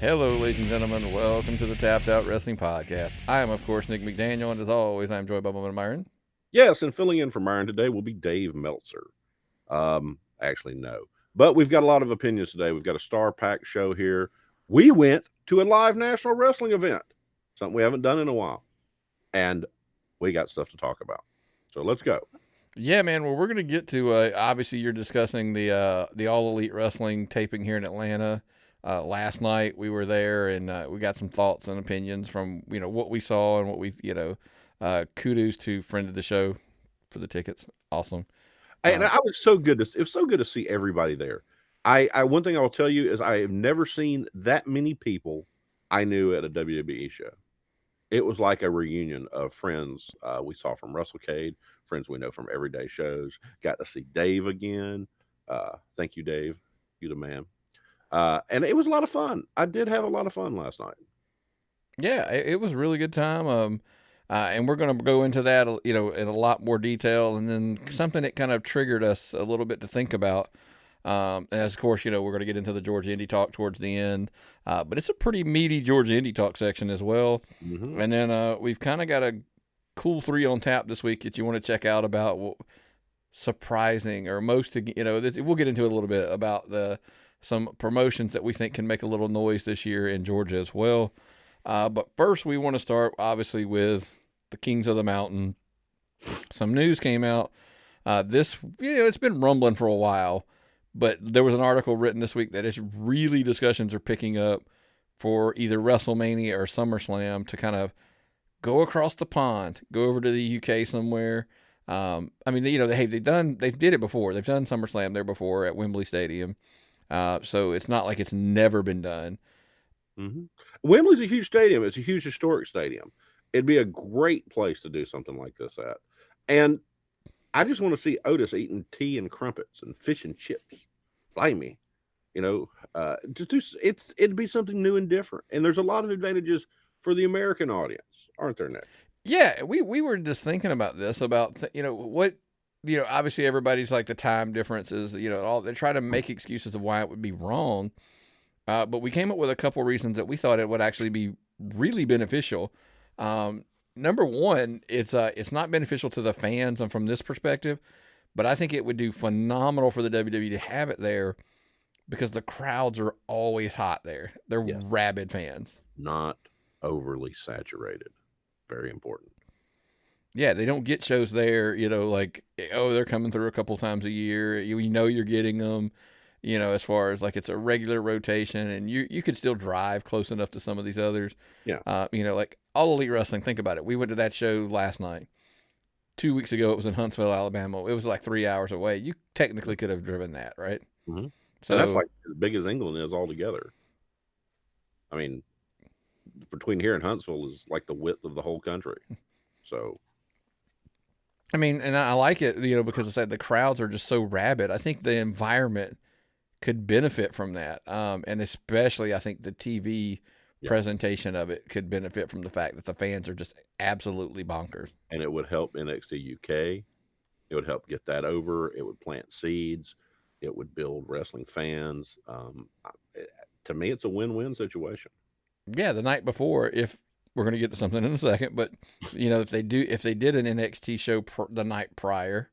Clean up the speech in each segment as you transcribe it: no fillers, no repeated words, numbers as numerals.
Hello, ladies and gentlemen. Welcome to the Tapped Out Wrestling Podcast. I am, of course, Nick McDaniel, and as always, I'm joined by Bubba Myron. Yes, and filling in for Myron today will be Dave Meltzer. Actually, no. But we've got a lot of opinions today. We've got a star-packed show here. We went to a live national wrestling event, something we haven't done in a while. And we got stuff to talk about. So let's go. Yeah, man. Well, we're going to get to, obviously, you're discussing the All Elite Wrestling taping here in Atlanta. Last night, we were there, and we got some thoughts and opinions from, what we saw and what we've, kudos to friend of the show for the tickets. Awesome. And it was so good to see everybody there. I one thing I will tell you is I have never seen that many people I knew at a WWE show. It was like a reunion of friends we saw from WrestleCade, friends we know from everyday shows. Got to see Dave again. Thank you, Dave. You the man. And it was a lot of fun. I did have a lot of fun last night. Yeah, it was a really good time. And we're going to go into that, in a lot more detail. And then something that kind of triggered us a little bit to think about. As of course, we're going to get into the Georgia Indie Talk towards the end. But it's a pretty meaty Georgia Indie Talk section as well. Mm-hmm. And then we've kind of got a cool 3 on tap this week that you want to check out about surprising or most, we'll get into it a little bit about some promotions that we think can make a little noise this year in Georgia as well. But first, we want to start, obviously, with the Kings of the Mountain. Some news came out. It's been rumbling for a while, but there was an article written this week that is really discussions are picking up for either WrestleMania or SummerSlam to kind of go across the pond, go over to the UK somewhere. They did it before. They've done SummerSlam there before at Wembley Stadium. So it's not like it's never been done. Mm-hmm. Wembley's a huge stadium. It's a huge historic stadium. It'd be a great place to do something like this at. And I just want to see Otis eating tea and crumpets and fish and chips. Blame me. It'd be something new and different. And there's a lot of advantages for the American audience, aren't there, Nick? Yeah, we were just thinking about this, obviously everybody's like the time differences, they're trying to make excuses of why it would be wrong. But we came up with a couple reasons that we thought it would actually be really beneficial. Number one, it's not beneficial to the fans and from this perspective, but I think it would do phenomenal for the WWE to have it there because the crowds are always hot there. They're rabid fans. Not overly saturated. Very important. Yeah, they don't get shows there, they're coming through a couple times a year. You're getting them. As far as like it's a regular rotation and you could still drive close enough to some of these others. Yeah. Like All Elite Wrestling, think about it. We went to that show last night. 2 weeks ago, it was in Huntsville, Alabama. It was like 3 hours away. You technically could have driven that, right? Mm-hmm. So and that's like as big as England is altogether. I mean, between here and Huntsville is like the width of the whole country. So. And I like it, because I said the crowds are just so rabid. I think the environment could benefit from that. And especially I think the TV presentation of it could benefit from the fact that the fans are just absolutely bonkers. And it would help NXT UK. It would help get that over. It would plant seeds. It would build wrestling fans. To me, it's a win-win situation. Yeah, the night before, if we're going to get to something in a second, but if they did an NXT show the night prior,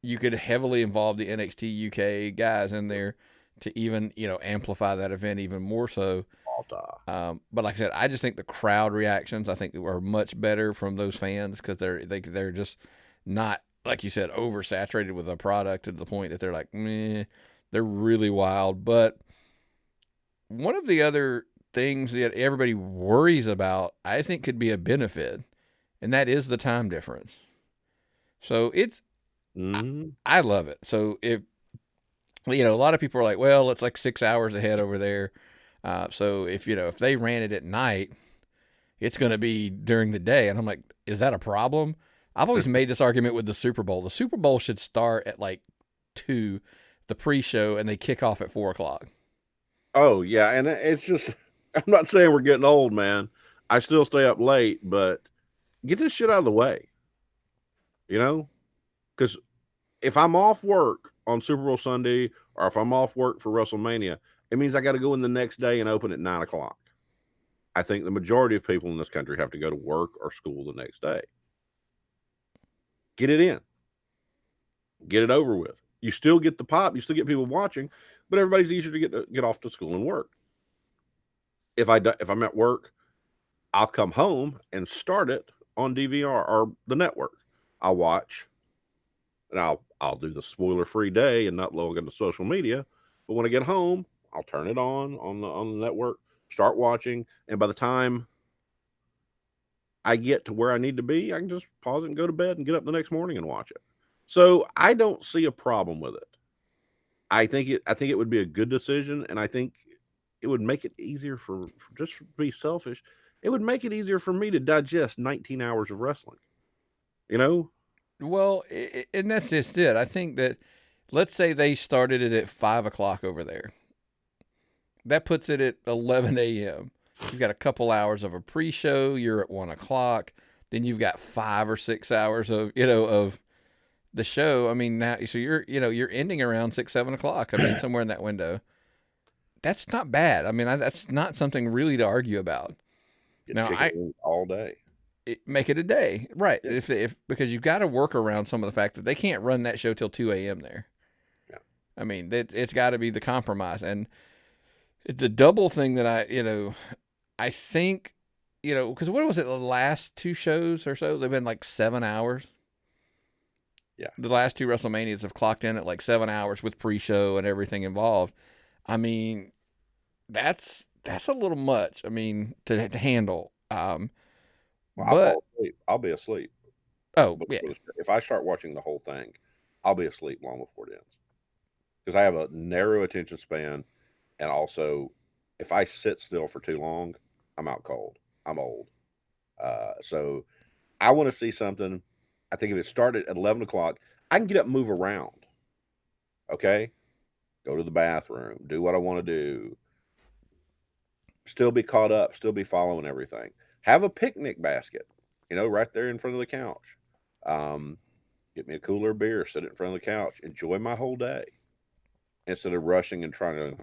you could heavily involve the NXT UK guys in there to even, amplify that event even more so. But like I said, I just think the crowd reactions, I think, are much better from those fans because they're just not, like you said, oversaturated with a product to the point that they're like, meh, they're really wild. But one of the other things that everybody worries about, I think could be a benefit, and that is the time difference. So it's, I love it. So if, a lot of people are like, well, it's like 6 hours ahead over there. So if they ran it at night, it's going to be during the day. And I'm like, is that a problem? I've always made this argument with the Super Bowl. The Super Bowl should start at like 2, the pre-show, and they kick off at 4:00. Oh yeah. And it's just, I'm not saying we're getting old, man. I still stay up late, but get this shit out of the way. Because if I'm off work on Super Bowl Sunday or if I'm off work for WrestleMania, It means I got to go in the next day and open at 9 o'clock. I think the majority of people in this country have to go to work or school the next day. Get it in. Get it over with. You still get the pop. You still get people watching, but everybody's easier to get off to school and work. If I'm at work, I'll come home and start it on DVR or the network. I'll watch, and I'll do the spoiler-free day and not log into social media. But when I get home, I'll turn it on the network, start watching, and by the time I get to where I need to be, I can just pause it and go to bed and get up the next morning and watch it. So I don't see a problem with it. I think it would be a good decision, and I think it would make it easier for just to be selfish. It would make it easier for me to digest 19 hours of wrestling. You know? Well, and that's just it. I think that, let's say they started it at 5 o'clock over there. That puts it at 11 a.m. You've got a couple hours of a pre-show. You're at 1 o'clock. Then you've got 5 or 6 hours of of the show. I mean, now, so you're ending around 6, 7 o'clock. I mean, somewhere in that window. That's not bad. I mean, that's not something really to argue about. Get Now, chicken wings all day. make it a day, right? Yeah. If because you've got to work around some of the fact that they can't run that show till 2 a.m. there. Yeah. I mean, it's got to be the compromise, and it's a double thing that I think, because what was it, the last two shows or so? They've been like 7 hours. Yeah. The last two WrestleManias have clocked in at like 7 hours with pre-show and everything involved. I mean, that's a little much. I mean, to handle. Well, but I'll fall asleep. I'll be asleep. Oh yeah. If I start watching the whole thing, I'll be asleep long before it ends. Because I have a narrow attention span, and also, if I sit still for too long, I'm out cold. I'm old. So I want to see something. I think if it started at 11 o'clock, I can get up and move around. Okay? Go to the bathroom, do what I want to do, still be caught up, still be following everything. Have a picnic basket, right there in front of the couch. Get me a cooler of beer, sit it in front of the couch, enjoy my whole day instead of rushing and trying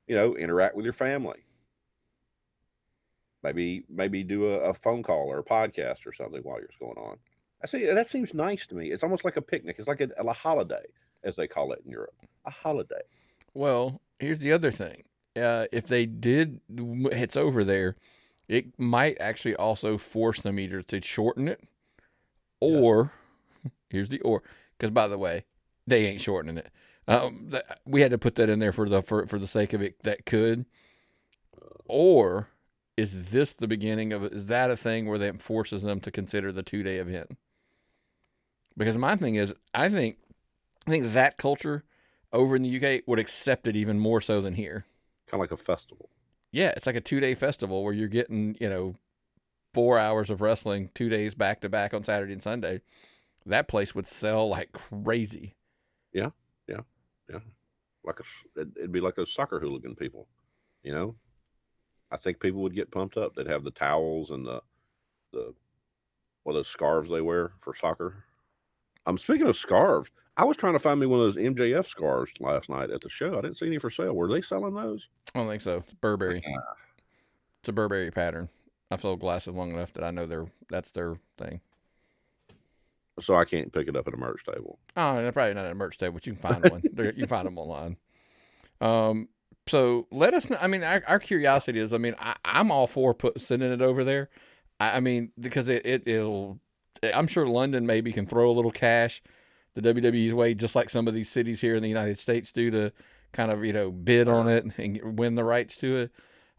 to, interact with your family. Maybe do a phone call or a podcast or something while you're going on. I see that seems nice to me. It's almost like a picnic. It's like a holiday, as they call it in Europe, a holiday. Well, here's the other thing. If they did hits over there, it might actually also force them either to shorten it, or here's the or, because by the way, they ain't shortening it. We had to put that in there for the sake of it. That could, or is this the beginning of it? Is that a thing where that forces them to consider the 2-day event? Because my thing is, I think that culture over in the UK would accept it even more so than here. Kind of like a festival. Yeah, it's like a 2-day festival where you're getting, 4 hours of wrestling 2 days back to back on Saturday and Sunday. That place would sell like crazy. Yeah. It'd be like those soccer hooligan people, I think people would get pumped up. They'd have the towels and those scarves they wear for soccer. Speaking of scarves, I was trying to find me one of those MJF scarves last night at the show. I didn't see any for sale. Were they selling those? I don't think so. It's Burberry. It's a Burberry pattern. I've sold glasses long enough that I know that's their thing. So I can't pick it up at a merch table. Oh, they're probably not at a merch table, but you can find one. You can find them online. So let us know. I mean, our curiosity is, I'm all for sending it over there. Because it'll, I'm sure London maybe can throw a little cash the WWE's way, just like some of these cities here in the United States do, to kind of, bid on it and win the rights to it.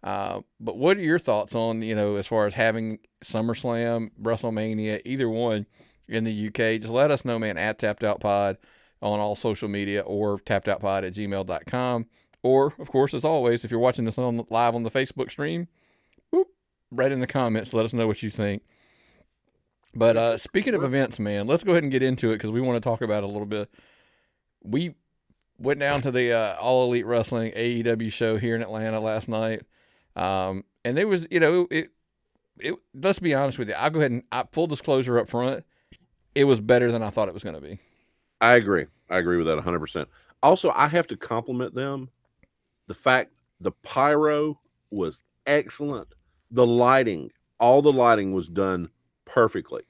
But what are your thoughts on, as far as having SummerSlam, WrestleMania, either one in the UK? Just let us know, man, at TappedOutPod on all social media, or tappedoutpod@gmail.com. Or, of course, as always, if you're watching this live on the Facebook stream, right in the comments, let us know what you think. But speaking of events, man, let's go ahead and get into it, because we want to talk about it a little bit. We went down to the All Elite Wrestling AEW show here in Atlanta last night. And there was, let's be honest with you. I'll go ahead and full disclosure up front. It was better than I thought it was going to be. I agree with that 100%. Also, I have to compliment them. The fact the pyro was excellent. The lighting, all the lighting was done perfectly.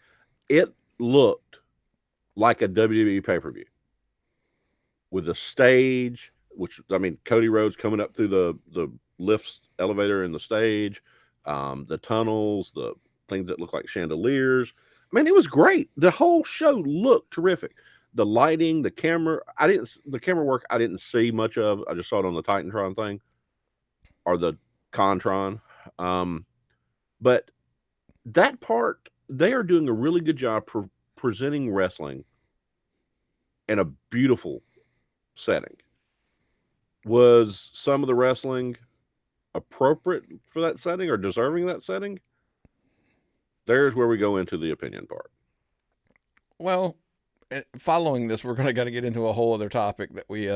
It looked like a WWE pay per view with the stage, which I mean, Cody Rhodes coming up through the lifts elevator in the stage, the tunnels, the things that look like chandeliers. I mean, it was great. The whole show looked terrific. The lighting, the camera, the camera work I didn't see much of. I just saw it on the Titantron thing or the Contron. Um, but that part, they are doing a really good job presenting wrestling in a beautiful setting. Was some of the wrestling appropriate for that setting or deserving that setting? There's where we go into the opinion part. Well, following this, we're gonna got to get into a whole other topic that we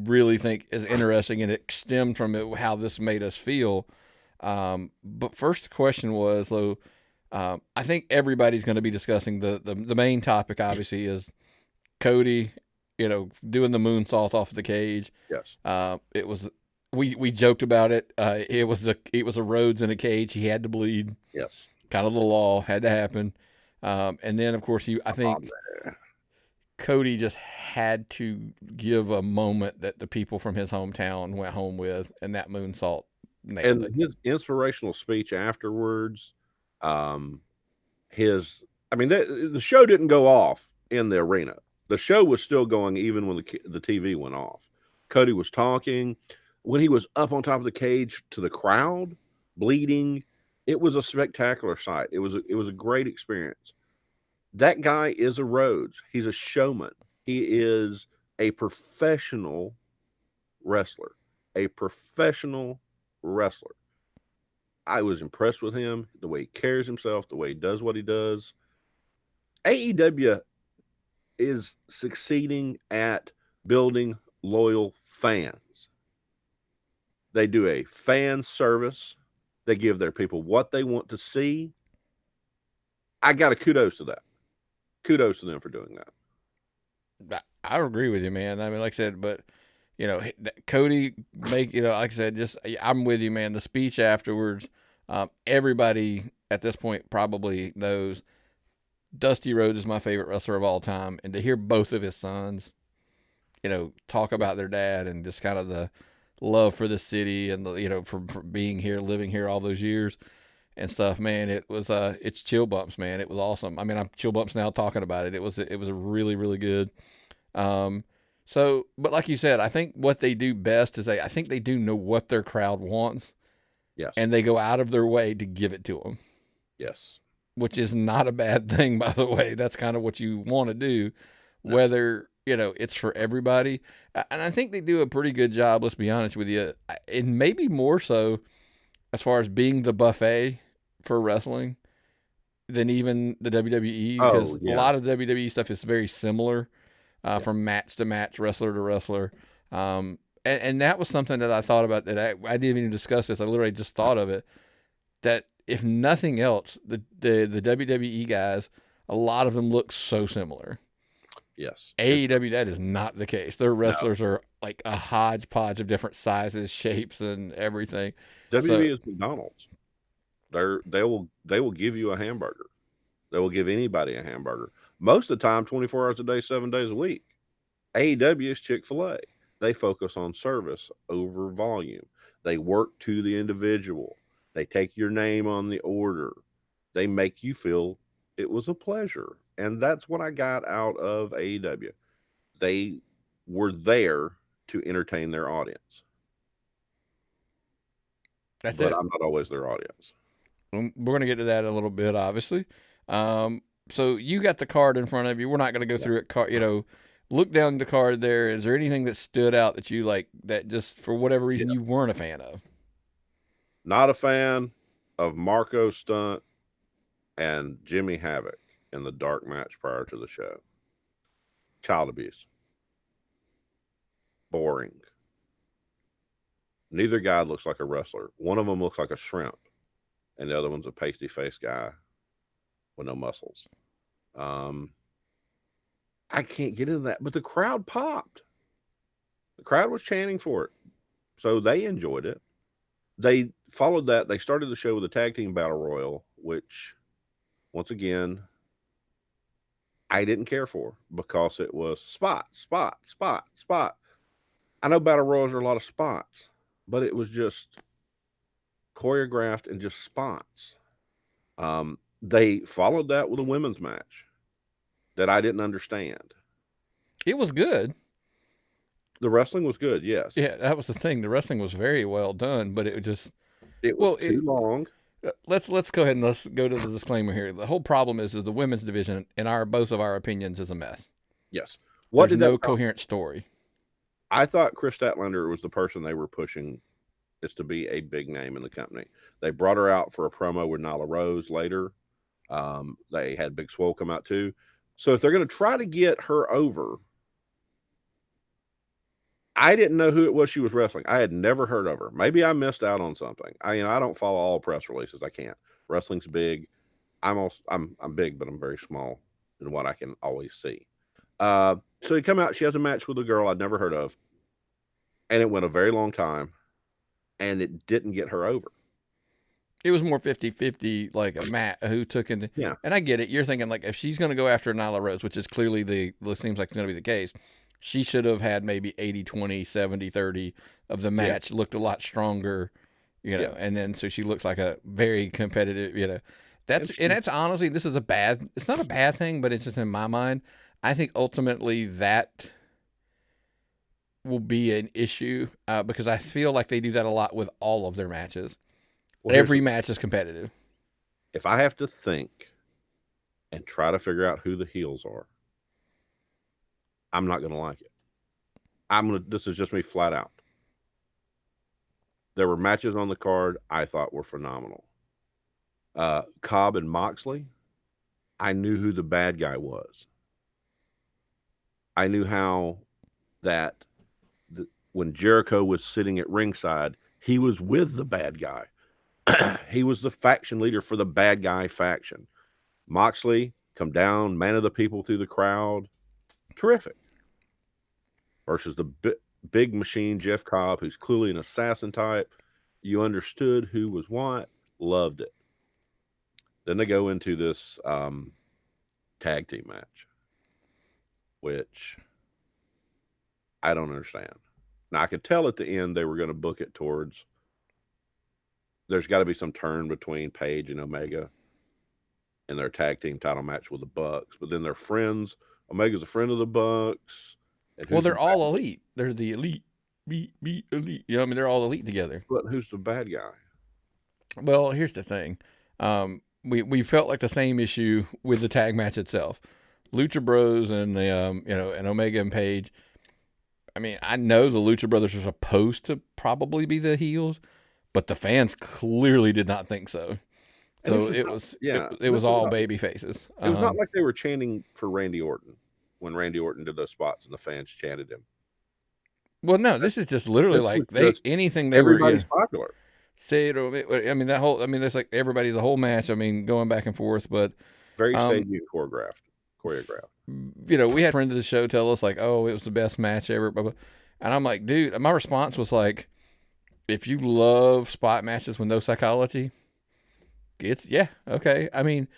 really think is interesting, and it stemmed from how this made us feel. But first, the question was, though, I think everybody's going to be discussing the main topic. Obviously, is Cody, doing the moonsault off the cage. Yes. It was we joked about it. It was a Rhodes in a cage. He had to bleed. Yes. Kind of the law had to happen. And then, of course, I think Cody just had to give a moment that the people from his hometown went home with, and that moonsault nailed And it. his inspirational speech afterwards, um, I mean, the show didn't go off in the arena. The show was still going even when the TV went off. Cody was talking. When he was up on top of the cage to the crowd, bleeding, it was a spectacular sight. It was a great experience. That guy is a Rhodes. He's a showman. He is a professional wrestler. A professional wrestler. I was impressed with him, the way he carries himself, the way he does what he does. AEW is succeeding at building loyal fans. They do a fan service. They give their people what they want to see. I got a kudos to that. Kudos to them for doing that. I agree with you, man. I mean, like I said, but Cody like I said, just I'm with you, man. The speech afterwards, everybody at this point probably knows Dusty Rhodes is my favorite wrestler of all time, and to hear both of his sons, talk about their dad and just kind of the love for the city and for being here, living here all those years and stuff, man, it was it's chill bumps, man. It was awesome. I mean, I'm chill bumps now talking about it. It was a really really good. But like you said, I think what they do best is I think they do know what their crowd wants. Yes. And they go out of their way to give it to them. Yes. Which is not a bad thing, by the way. That's kind of what you want to do, whether it's for everybody. And I think they do a pretty good job. Let's be honest with you, and maybe more so as far as being the buffet for wrestling than even the WWE, because a lot of WWE stuff is very similar from match to match, wrestler to wrestler. And that was something that I thought about that I didn't even discuss this. I literally just thought of it, that if nothing else, the WWE guys, a lot of them look so similar. Yes. AEW, that is not the case. Their wrestlers are like a hodgepodge of different sizes, shapes, and everything. WWE is McDonald's. They will give you a hamburger. They will give anybody a hamburger. Most of the time, 24 hours a day, 7 days a week. AEW is Chick-fil-A. They focus on service over volume. They work to the individual. They take your name on the order. They make you feel it was a pleasure. And that's what I got out of AEW. They were there to entertain their audience. But I'm not always their audience. We're going to get to that in a little bit, obviously. So you got the card in front of you. We're not going to go through it. Look down the card there. Is there anything that stood out that you like, that just for whatever reason you weren't a fan of? Not a fan of Marco Stunt and Jimmy Havoc in the dark match prior to the show. Child abuse. Boring. Neither guy looks like a wrestler. One of them looks like a shrimp, and the other one's a pasty faced guy with no muscles. I can't get into that, but the crowd popped. The crowd was chanting for it, so they enjoyed it. They followed that. They started the show with a tag team battle royal, which, once again, I didn't care for because it was spot, spot, spot, spot. I know battle royals are a lot of spots, but it was just choreographed and just spots. They followed that with a women's match that I didn't understand. It was good. The wrestling was good, yes. Yeah, that was the thing. The wrestling was very well done, but it just It was well, too long. let's go ahead and let's go to the disclaimer here. The whole problem is the women's division, in our both of our opinions, is a mess. Yes. What There's did that no tell me? coherent story. I thought Chris Statlander was the person they were pushing is to be a big name in the company. They brought her out for a promo with Nyla Rose later. They had Big Swole come out too. So if they're going to try to get her over, I didn't know who it was she was wrestling. I had never heard of her. Maybe I missed out on something. I don't follow all press releases. I can't. Wrestling's big. I'm big, but I'm very small in what I can always see. So you come out. She has a match with a girl I'd never heard of, and it went a very long time, and it didn't get her over. It was more 50-50, like a Matt who took in. Yeah. And I get it. You're thinking, like, if she's going to go after Nyla Rose, which is clearly seems like it's going to be the case, she should have had maybe 80-20, 70-30 of the match, looked a lot stronger, and then so she looks like a very competitive, that's honestly, it's not a bad thing, but it's just in my mind, I think ultimately that will be an issue because I feel like they do that a lot with all of their matches. Well, Every match is competitive. if I have to think and try to figure out who the heels are, I'm not going to like it. This is just me flat out. There were matches on the card I thought were phenomenal. Cobb and Moxley, I knew who the bad guy was. I knew how that when Jericho was sitting at ringside, he was with the bad guy. He was the faction leader for the bad guy faction. Moxley, come down, man of the people through the crowd. Terrific. Versus the big machine, Jeff Cobb, who's clearly an assassin type. You understood who was what, loved it. Then they go into this tag team match, which I don't understand. Now, I could tell at the end they were going to book it towards there's got to be some turn between Paige and Omega in their tag team title match with the Bucks, but then they're friends. Omega's a friend of the Bucks. Well, they're all elite. They're the elite. Be elite. They're all elite together. But who's the bad guy? Well, here's the thing. We felt like the same issue with the tag match itself. Lucha Bros and and Omega and Page. I mean, I know the Lucha Brothers are supposed to probably be the heels, but the fans clearly did not think so. So it was all baby faces. It was not like they were chanting for Randy Orton when Randy Orton did those spots and the fans chanted him. Well, no, this is just literally like anything they everybody's popular. Say it. I mean that's like everybody's the whole match. I mean, going back and forth, but very staged and choreographed. We had friends of the show tell us like, "Oh, it was the best match ever," blah, blah. And I'm like, dude, my response was like, if you love spot matches with no psychology, it's okay. I mean,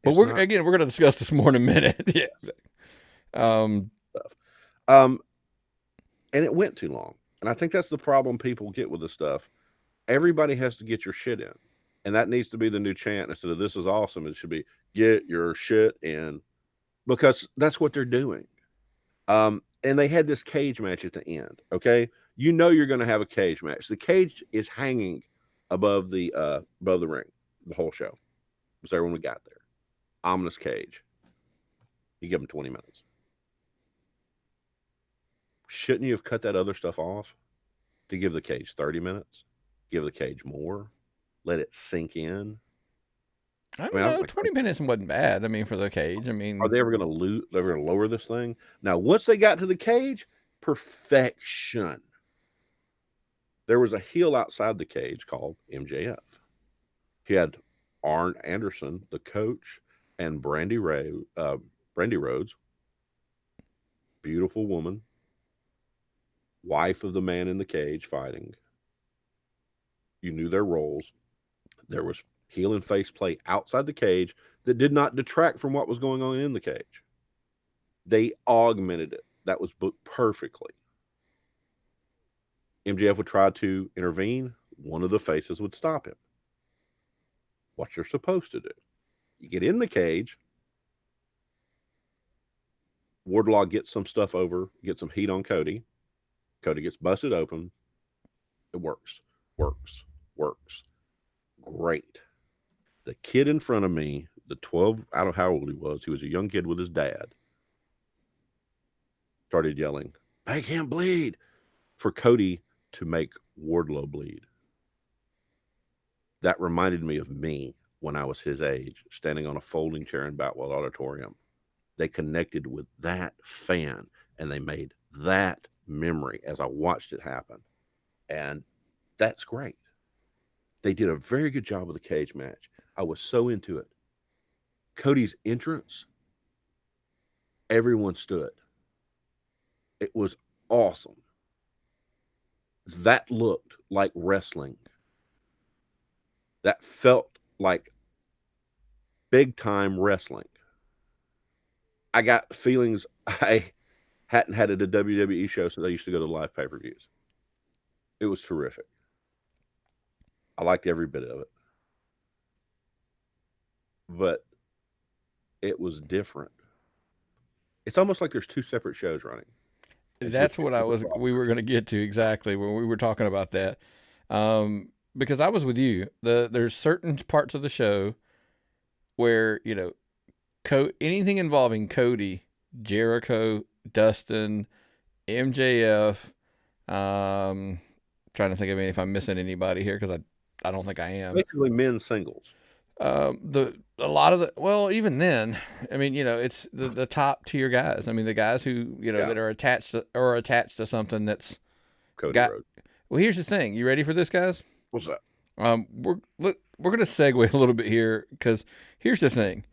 but we're going to discuss this more in a minute. And it went too long, and I think that's the problem people get with this stuff. Everybody has to get your shit in, and that needs to be the new chant. Instead of "This is awesome," it should be "Get your shit in," because that's what they're doing. And they had this cage match at the end. Okay, you're going to have a cage match. The cage is hanging above the ring. The whole show was there when we got there. Ominous cage. You give them 20 minutes. Shouldn't you have cut that other stuff off to give the cage 30 minutes? Give the cage more. Let it sink in. I don't know. 20 minutes wasn't bad. I mean, for the cage. I mean, are they ever going to They're going to lower this thing? Now, once they got to the cage, perfection. There was a heel outside the cage called MJF. He had Arn Anderson, the coach, and Brandy Rhodes. Beautiful woman. wife of the man in the cage fighting. You knew their roles. There was heel and face play outside the cage that did not detract from what was going on in the cage. They augmented it. That was booked perfectly. MJF would try to intervene. One of the faces would stop him. What you're supposed to do. You get in the cage. Wardlaw gets some stuff over, gets some heat on Cody. Cody gets busted open. It works. Great. The kid in front of me, the 12, I don't know how old he was a young kid with his dad, started yelling, "Make him bleed," for Cody to make Wardlow bleed. That reminded me of me when I was his age, standing on a folding chair in Boutwell Auditorium. They connected with that fan and they made that memory as I watched it happen. And that's great. They did a very good job with the cage match. I was so into it. Cody's entrance, everyone stood. It was awesome. That looked like wrestling. That felt like big time wrestling. I got feelings I hadn't had at a WWE show since I used to go to live pay-per-views. It was terrific. I liked every bit of it. But it was different. It's almost like there's two separate shows running. That's what we were going to get to exactly when we were talking about that. Because I was with you. There's certain parts of the show where, anything involving Cody, Jericho, Dustin, MJF, trying to think of if I'm missing anybody here because I don't think I am. Basically men's singles. Even then, I mean, it's the top tier guys. I mean, the guys who that are attached to something that's Cody Rhodes. Well, here's the thing. You ready for this, guys? What's that? We're going to segue a little bit here because here's the thing.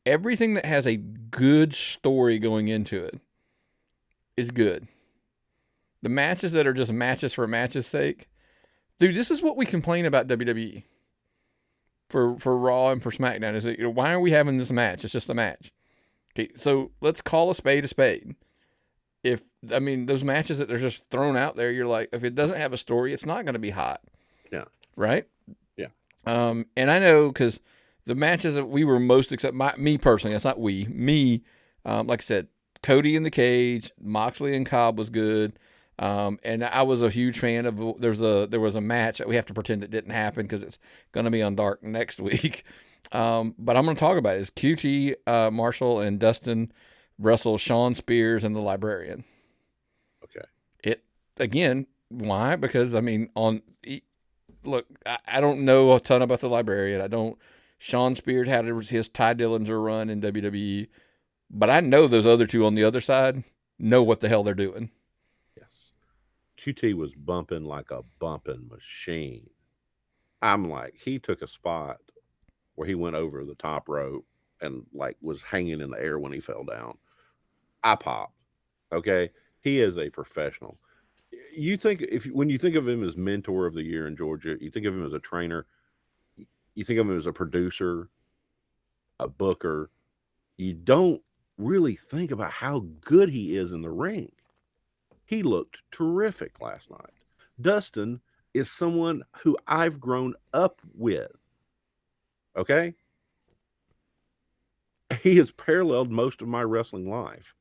Everything that has a good story going into it is good. The matches that are just matches for matches' sake, dude, this is what we complain about WWE. For Raw and for SmackDown is that, why are we having this match? It's just a match. Okay, so let's call a spade a spade. Those matches that are just thrown out there, you're like, if it doesn't have a story, it's not going to be hot. Yeah. Right? Yeah. And I know because the matches that we were most excited, me personally, that's not we, me, like I said, Cody in the cage, Moxley and Cobb was good. And I was a huge fan of. There was a match that we have to pretend it didn't happen because it's going to be on Dark next week. But I'm going to talk about it. It's QT Marshall and Dustin wrestle Shawn Spears and the Librarian. Okay. It again. Why? Because look, I don't know a ton about the Librarian. Shawn Spears had his Ty Dillinger run in WWE, but I know those other two on the other side know what the hell they're doing. QT was bumping like a bumping machine. I'm like, he took a spot where he went over the top rope and was hanging in the air when he fell down. I popped. Okay. He is a professional. You think when you think of him as mentor of the year in Georgia, you think of him as a trainer, you think of him as a producer, a booker. You don't really think about how good he is in the ring. He looked terrific last night. Dustin is someone who I've grown up with. Okay? He has paralleled most of my wrestling life.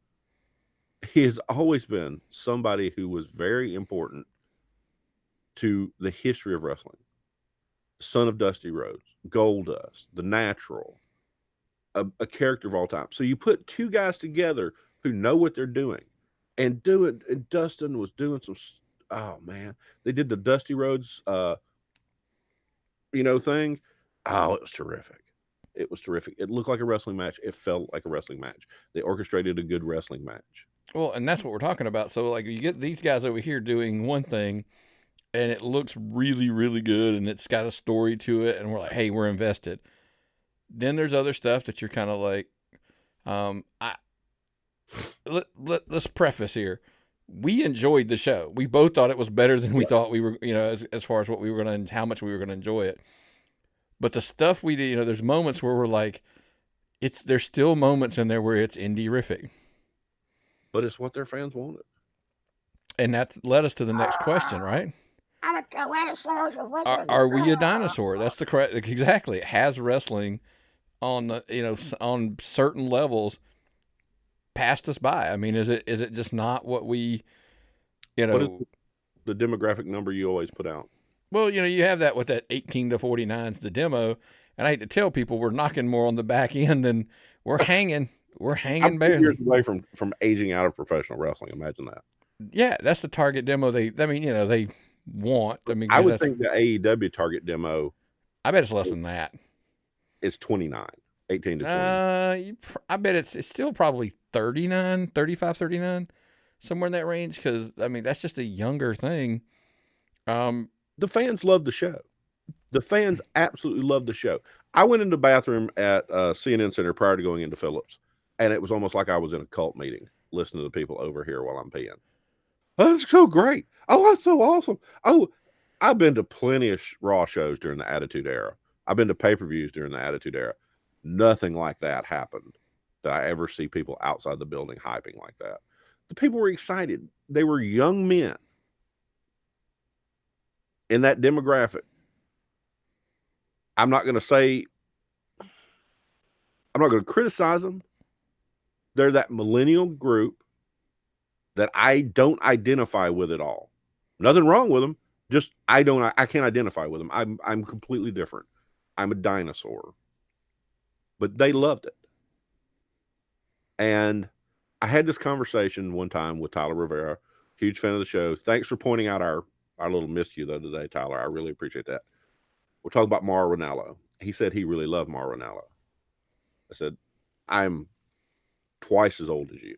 He has always been somebody who was very important to the history of wrestling. Son of Dusty Rhodes, Goldust, The Natural, a character of all time. So you put two guys together who know what they're doing. And Dustin was doing some. Oh man, they did the Dusty Rhodes, thing. Oh, it was terrific. It was terrific. It looked like a wrestling match. It felt like a wrestling match. They orchestrated a good wrestling match. Well, and that's what we're talking about. So, you get these guys over here doing one thing, and it looks really, really good, and it's got a story to it, and we're like, hey, we're invested. Then there's other stuff that you're kind of like, let's preface here. we enjoyed the show. We both thought it was better than we Yeah. thought we were, as far as what we were going to, how much we were going to enjoy it. But the stuff we did, there's moments where we're like, there's still moments in there where it's indie-rific. But it's what their fans wanted. And that led us to the next question, right? I'm a Tyrannosaurus. Are we a dinosaur? That's the correct, exactly. Has wrestling on on certain levels passed us by? I mean, is it just not what we, What is the demographic number you always put out? Well, you have that with that 18 to 49's the demo, and I hate to tell people we're knocking more on the back end than we're hanging. We're hanging I'm 2 barely. years away from aging out of professional wrestling. Imagine that. Yeah, that's the target demo. They want. I mean, I would think the AEW target demo. I bet it's less than that. It's 29, 18 to 20. I bet it's still probably 39, 35, 39, somewhere in that range. Because I mean, that's just a younger thing. The fans love the show. The fans absolutely love the show. I went into the bathroom at CNN Center prior to going into Phillips, and it was almost like I was in a cult meeting, listening to the people over here while I'm peeing. Oh, that's so great. Oh, that's so awesome. Oh, I've been to plenty of Raw shows during the Attitude Era. I've been to pay-per-views during the Attitude Era. Nothing like that happened that I ever see people outside the building hyping like that. The people were excited. They were young men in that demographic. I'm not going to criticize them. They're that millennial group that I don't identify with at all. Nothing wrong with them. Just I can't identify with them. I'm completely different. I'm a dinosaur. But they loved it. And I had this conversation one time with Tyler Rivera, huge fan of the show. Thanks for pointing out our little miscue the other day, Tyler. I really appreciate that. We're talking about Mauro Ranallo. He said he really loved Mauro Ranallo. I said, I'm twice as old as you.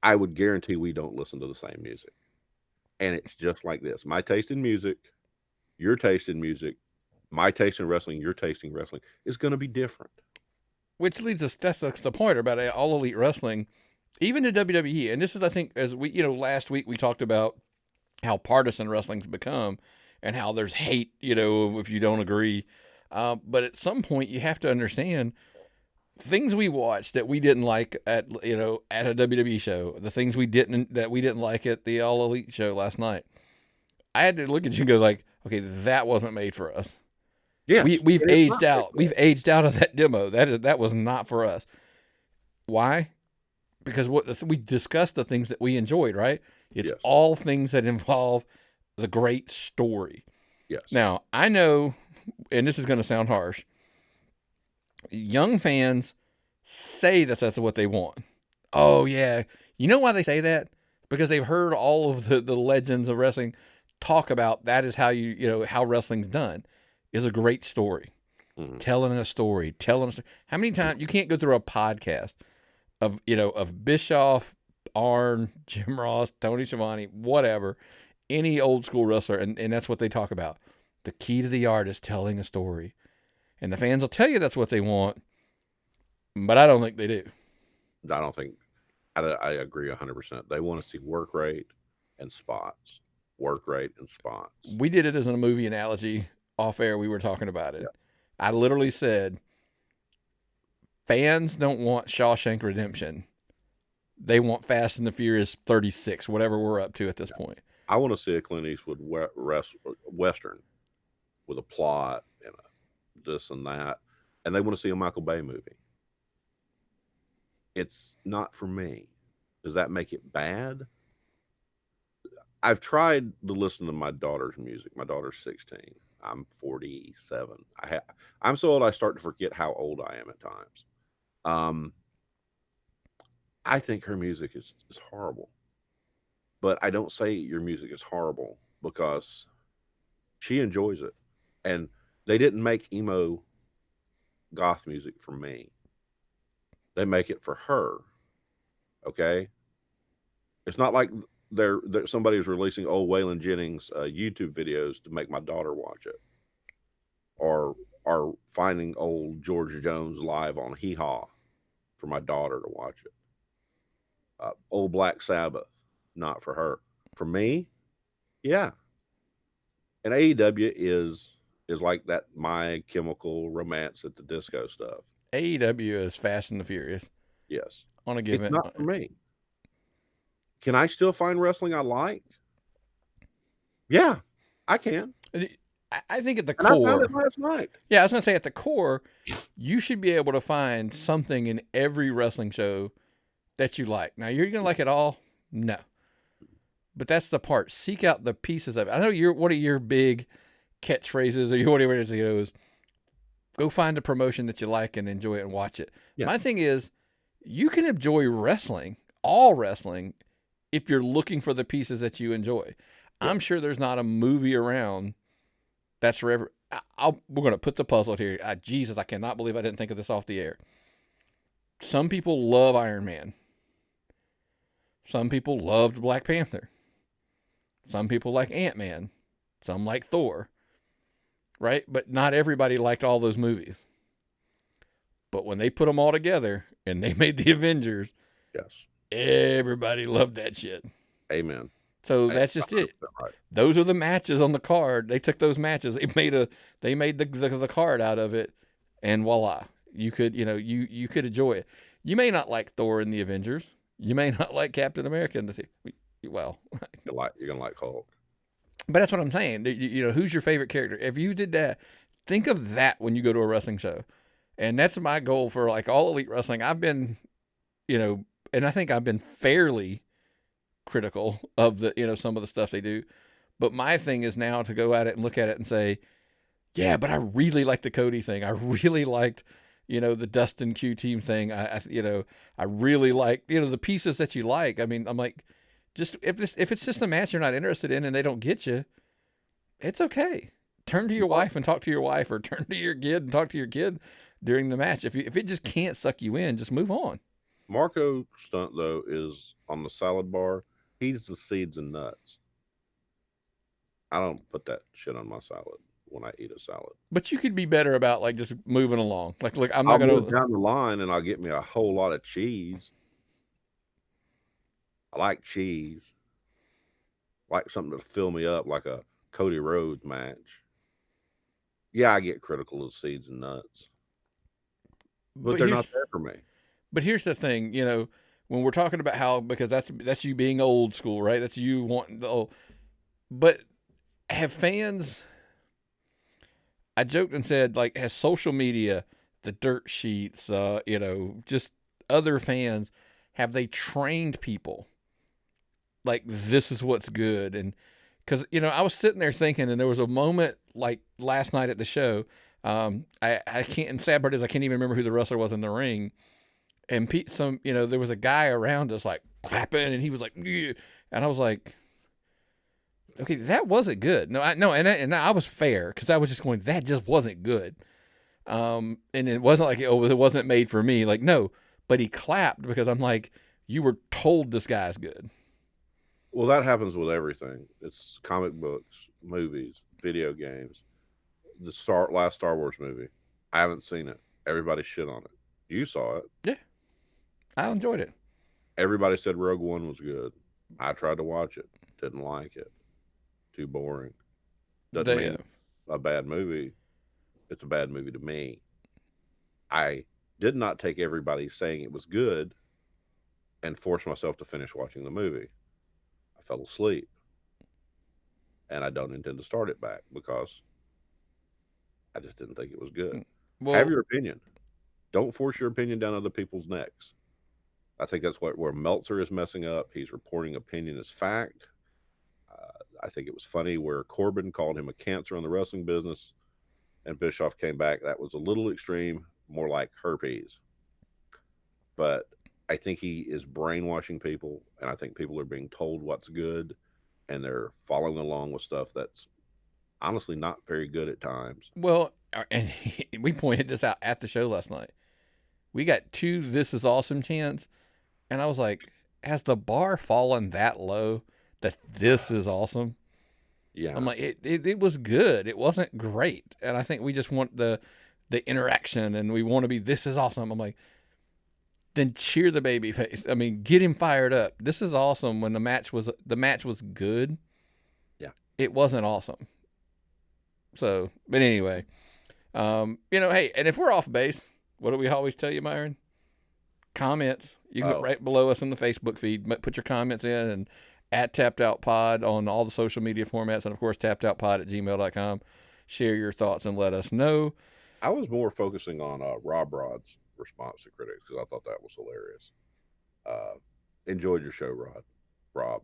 I would guarantee we don't listen to the same music. And it's just like this. My taste in music, your taste in music, my taste in wrestling, your taste in wrestling is going to be different. Which leads us, that's the point about All Elite Wrestling, even to WWE. And this is, I think, as we, last week we talked about how partisan wrestling's become and how there's hate, if you don't agree. But at some point you have to understand things we watched that we didn't like at a WWE show, the things we didn't like at the All Elite show last night. I had to look at you and go like, okay, that wasn't made for us. Yes, we've aged out. We've aged out of that demo. That was not for us. Why? Because we discussed the things that we enjoyed, right? It's all things that involve the great story. Yes. Now, I know, and this is going to sound harsh, young fans say that that's what they want. Oh, yeah. You know why they say that? Because they've heard all of the legends of wrestling talk about that is how how wrestling's done, is a great story. Mm-hmm. Telling a story. How many times, you can't go through a podcast of Bischoff, Arn, Jim Ross, Tony Schiavone, whatever, any old school wrestler, and that's what they talk about. The key to the art is telling a story. And the fans will tell you that's what they want, but I don't think they do. I don't think, I agree 100%. They want to see work rate and spots. Work rate and spots. We did it as a movie analogy off air. We were talking about it. Yeah. I literally said, fans don't want Shawshank Redemption. They want Fast and the Furious 36, whatever we're up to at this point. I want to see a Clint Eastwood Western with a plot and this and that. And they want to see a Michael Bay movie. It's not for me. Does that make it bad? I've tried to listen to my daughter's music. My daughter's 16. I'm 47. I'm so old I start to forget how old I am at times. I think her music is horrible. But I don't say your music is horrible because she enjoys it. And they didn't make emo goth music for me. They make it for her. Okay? It's not like somebody is releasing old Waylon Jennings YouTube videos to make my daughter watch it, or finding old George Jones live on Hee Haw for my daughter to watch it. Old Black Sabbath, not for her. For me, yeah. And AEW is like that My Chemical Romance at the Disco stuff. AEW is Fast and the Furious. Yes. On a given, It's not for me. Can I still find wrestling I like? Yeah, I can. I think at the And I found core, it last night. yeah, I was gonna say at the core, you should be able to find something in every wrestling show that you like. Now you're gonna like it all, no, but that's the part. Seek out the pieces of it. I know one of your big catchphrases or whatever it is, go find a promotion that you like and enjoy it and watch it. Yeah. My thing is, you can enjoy wrestling, all wrestling, if you're looking for the pieces that you enjoy. Yeah. I'm sure there's not a movie around that's forever. We're going to put the puzzle here. Jesus, I cannot believe I didn't think of this off the air. Some people love Iron Man. Some people loved Black Panther. Some people like Ant-Man. Some like Thor. Right? But not everybody liked all those movies. But when they put them all together and they made the Avengers, yes, everybody loved that shit. Amen. So that's just it. Right. Those are the matches on the card. They took those matches. They made the card out of it, and voila, you could you could enjoy it. You may not like Thor and the Avengers. You may not like Captain America and well, you're gonna like Hulk. But that's what I'm saying. Who's your favorite character? If you did that, think of that when you go to a wrestling show, and that's my goal for like all elite wrestling. I've been, and I think I've been fairly critical of the some of the stuff they do, but my thing is now to go at it and look at it and say, yeah, but I really liked the Cody thing. I really liked the Dustin Q team thing. I really like the pieces that you like. I mean, I'm like, just if it's just a match you're not interested in and they don't get you, it's okay. Turn to your wife and talk to your wife, or turn to your kid and talk to your kid during the match. If it just can't suck you in, just move on. Marco Stunt though is on the salad bar. He's the seeds and nuts. I don't put that shit on my salad when I eat a salad. But you could be better about like just moving along. Like, look, I'm I'll not gonna move down the line and I'll get me a whole lot of cheese. I like cheese. I like something to fill me up, like a Cody Rhodes match. Yeah, I get critical of seeds and nuts, but they're not there for me. But here's the thing, when we're talking about how, because that's you being old school, right? That's you wanting the old. But have fans? I joked and said, like, has social media, the dirt sheets, just other fans, have they trained people? Like, this is what's good. And because, I was sitting there thinking, and there was a moment like last night at the show. I can't, and sad part is I can't even remember who the wrestler was in the ring. And there was a guy around us like clapping, and he was like, yeah. And I was like, okay, that wasn't good. No, and I was fair because I was just going, that just wasn't good. And it wasn't like, oh, it wasn't made for me. Like, no, but he clapped because I'm like, you were told this guy's good. Well, that happens with everything. It's comic books, movies, video games. The last Star Wars movie, I haven't seen it. Everybody shit on it. You saw it. Yeah. I enjoyed it. Everybody said Rogue One was good. I tried to watch it. Didn't like it. Too boring. Doesn't mean a bad movie. It's a bad movie to me. I did not take everybody saying it was good and force myself to finish watching the movie. I fell asleep. And I don't intend to start it back because I just didn't think it was good. Well, have your opinion. Don't force your opinion down other people's necks. I think that's where Meltzer is messing up. He's reporting opinion as fact. I think it was funny where Corbin called him a cancer on the wrestling business, and Bischoff came back. That was a little extreme, more like herpes. But I think he is brainwashing people, and I think people are being told what's good, and they're following along with stuff that's honestly not very good at times. Well, and we pointed this out at the show last night. We got 2 "This is awesome" chants, and I was like, has the bar fallen that low that this is awesome? Yeah. I'm like, it was good. It wasn't great. And I think we just want the interaction, and we want to be, this is awesome. I'm like, then cheer the baby face. I mean, get him fired up. This is awesome. When the match was good, Yeah. it wasn't awesome. So, but anyway, hey, and if we're off base, what do we always tell you, Myron? Comments. You can look right below us on the Facebook feed. Put your comments in, and at Tapped Out Pod on all the social media formats, and of course tappedoutpod@gmail.com. Share your thoughts and let us know. I was more focusing on Rob Rod's response to critics because I thought that was hilarious. Enjoyed your show, Rob.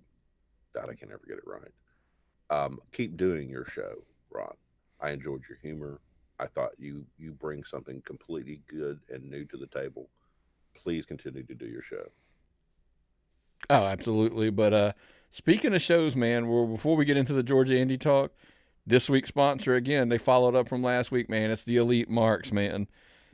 God, I can never get it right. Keep doing your show, Rod. I enjoyed your humor. I thought you bring something completely good and new to the table. Please continue to do your show. Oh, absolutely. But speaking of shows, man, before we get into the Georgia Indie Talk, this week's sponsor, again, they followed up from last week, man. It's the Elite Marks, man.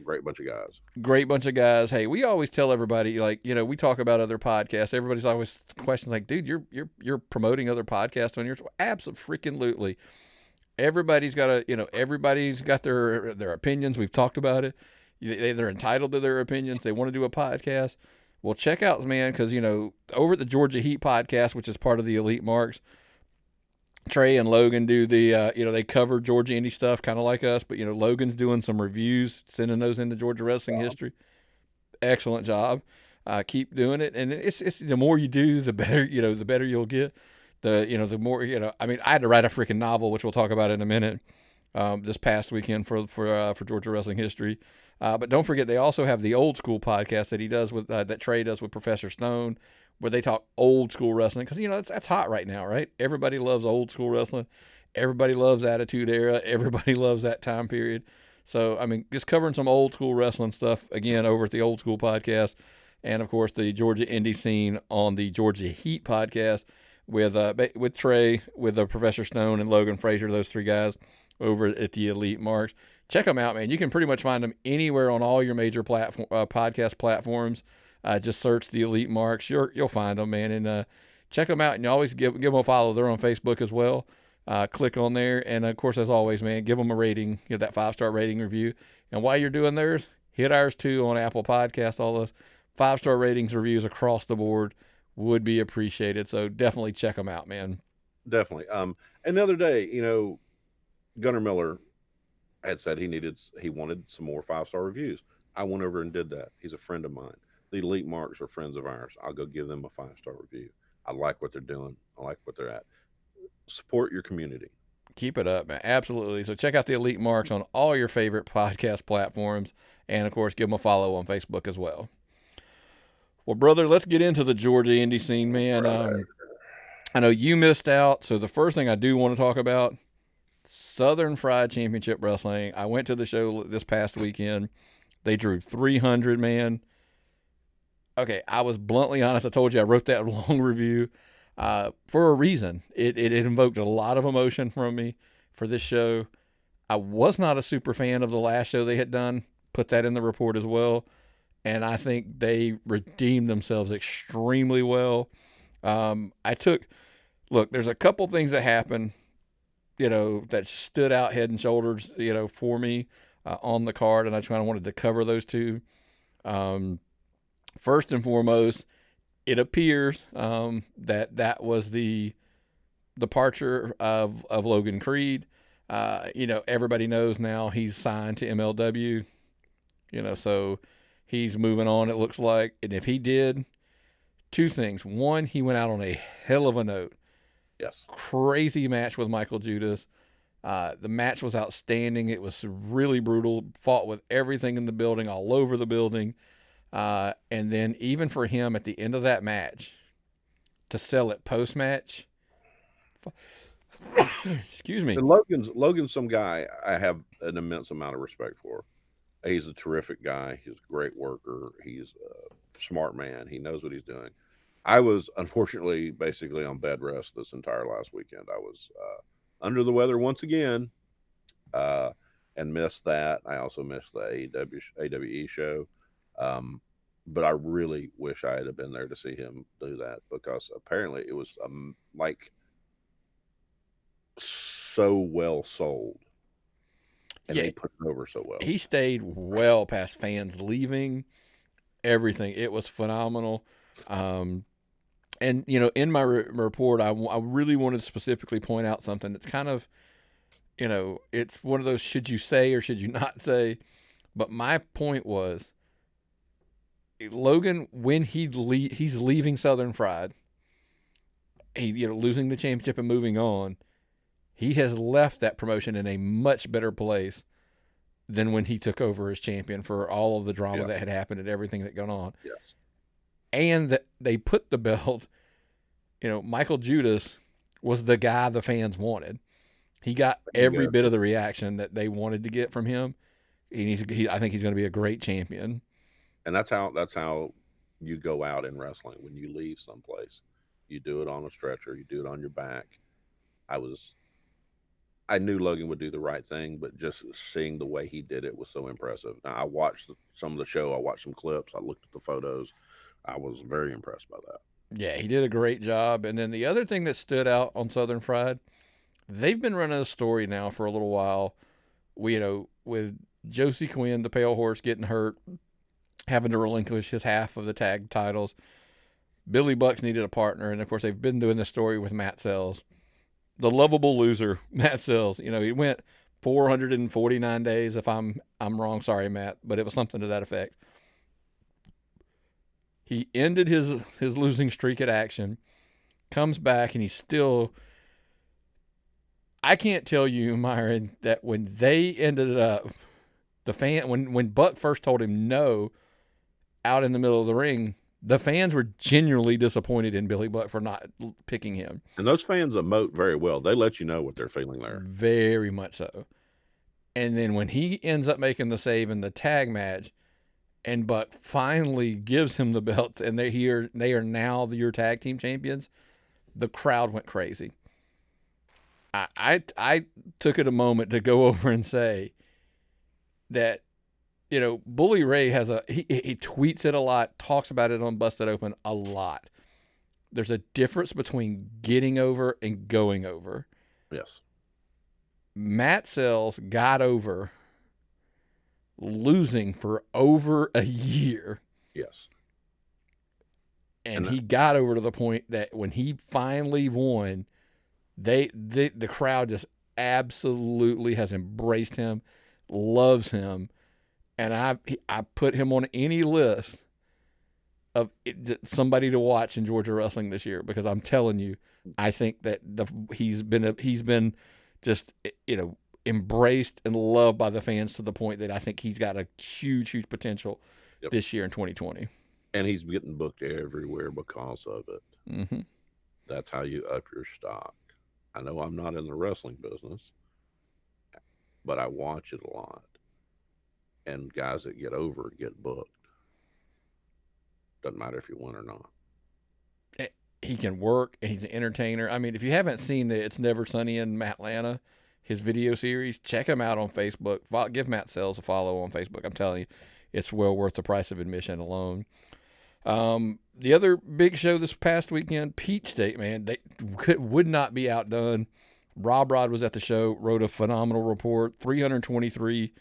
Great bunch of guys. Great bunch of guys. Hey, we always tell everybody, like, we talk about other podcasts. Everybody's always questioning, like, dude, you're promoting other podcasts on yours. Absolutely. Everybody's got everybody's got their opinions. We've talked about it. They're entitled to their opinions. They want to do a podcast. Well, check out, man, because, over at the Georgia Heat podcast, which is part of the Elite Marks, Trey and Logan do the, they cover Georgia indie stuff kind of like us, but, Logan's doing some reviews, sending those into Georgia wrestling history. Excellent job. Keep doing it. And it's the more you do, the better, the better you'll get. The more, I mean, I had to write a freaking novel, which we'll talk about in a minute, this past weekend for Georgia wrestling history. But don't forget, they also have the Old School podcast that he does with that Trey does with Professor Stone, where they talk old school wrestling because that's hot right now, right? Everybody loves old school wrestling. Everybody loves Attitude Era. Everybody loves that time period. So I mean, just covering some old school wrestling stuff again over at the Old School podcast, and of course the Georgia indie scene on the Georgia Heat podcast with Trey, with Professor Stone and Logan Frazier, those three guys over at the Elite Marks. Check them out, man. You can pretty much find them anywhere on all your major podcast platforms. Just search the Elite Marks. You'll find them, man. And check them out. And you always give them a follow. They're on Facebook as well. Click on there. And, of course, as always, man, give them a rating. Give that 5-star rating review. And while you're doing theirs, hit ours, too, on Apple Podcasts. All those 5-star ratings, reviews across the board would be appreciated. So definitely check them out, man. Definitely. And the other day, Gunnar Miller had said he wanted some more 5-star reviews. I went over and did that. He's a friend of mine. The Elite Marks are friends of ours. I'll go give them a 5-star review. I like what they're doing. I like what they're at. Support your community. Keep it up, man. Absolutely. So check out the Elite Marks on all your favorite podcast platforms. And, of course, give them a follow on Facebook as well. Well, brother, let's get into the Georgia indie scene, man. I know you missed out. So the first thing I do want to talk about, Southern Fried Championship Wrestling. I went to the show this past weekend. They drew 300, man. Okay, I was bluntly honest. I told you I wrote that long review for a reason. It invoked a lot of emotion from me for this show. I was not a super fan of the last show they had done. Put that in the report as well. And I think they redeemed themselves extremely well. Look, there's a couple things that happened, that stood out head and shoulders, for me on the card. And I just kind of wanted to cover those two. First and foremost, it appears that was the departure of Logan Creed. Everybody knows now he's signed to MLW, so he's moving on, it looks like. And if he did, two things. One, he went out on a hell of a note. Yes. Crazy match with Michael Judas. The match was outstanding. It was really brutal. Fought with everything in the building, all over the building. And then even for him at the end of that match to sell it post-match. Excuse me. And Logan's some guy I have an immense amount of respect for. He's a terrific guy. He's a great worker. He's a smart man. He knows what he's doing. I was unfortunately basically on bed rest this entire last weekend. I was under the weather once again and missed that. I also missed the AWE show. But I really wish I had been there to see him do that because apparently it was like so well sold. And they put it over so well. He stayed well past fans leaving. everything. It was phenomenal. And, you know, in my report, I really wanted to specifically point out something that's kind of, you know, it's one of those should you say or should you not say. But my point was, Logan, when he's leaving Southern Fried, losing the championship and moving on, he has left that promotion in a much better place than when he took over as champion for all of the drama that had happened and everything that gone on. Yes. And that they put the belt, you know, Michael Judas was the guy the fans wanted. He got every bit of the reaction that they wanted to get from him. I think he's going to be a great champion. And that's how you go out in wrestling. When you leave someplace, you do it on a stretcher, you do it on your back. I knew Logan would do the right thing, but just seeing the way he did it was so impressive. Now, I watched some of the show. I watched some clips. I looked at the photos. I was very impressed by that. Yeah, he did a great job. And then the other thing that stood out on Southern Fried, they've been running a story now for a little while, with Josie Quinn, the Pale Horse, getting hurt, having to relinquish his half of the tag titles. Billy Bucks needed a partner, and of course they've been doing this story with Matt Sells. The lovable loser, Matt Sells. You know, he went 449 days. If I'm wrong, sorry, Matt, but it was something to that effect. He ended his losing streak at Action, comes back, and he's still. I can't tell you, Myron, that when they ended up, when Buck first told him no, out in the middle of the ring, the fans were genuinely disappointed in Billy Buck for not picking him. And those fans emote very well. They let you know what they're feeling there. Very much so. And then when he ends up making the save in the tag match, and Buck finally gives him the belt, and they are now your tag team champions, the crowd went crazy. I took it a moment to go over and say that, you know, Bully Ray he tweets it a lot, talks about it on Busted Open a lot. There's a difference between getting over and going over. Yes. Matt Sells got over losing for over a year. Yes. And he got over to the point that when he finally won, the crowd just absolutely has embraced him, loves him. And I put him on any list of somebody to watch in Georgia wrestling this year, because I'm telling you, I think that he's been just, you know, embraced and loved by the fans to the point that I think he's got a huge potential this year in 2020. And he's getting booked everywhere because of it. Mm-hmm. That's how you up your stock. I know I'm not in the wrestling business, but I watch it a lot. And guys that get over get booked. Doesn't matter if you win or not. He can work, and he's an entertainer. I mean, if you haven't seen the It's Never Sunny in Matlanta, his video series, check him out on Facebook. Give Matt Sells a follow on Facebook. I'm telling you, it's well worth the price of admission alone. The other big show this past weekend, Peach State, man, they would not be outdone. Rob Rod was at the show, wrote a phenomenal report, 323.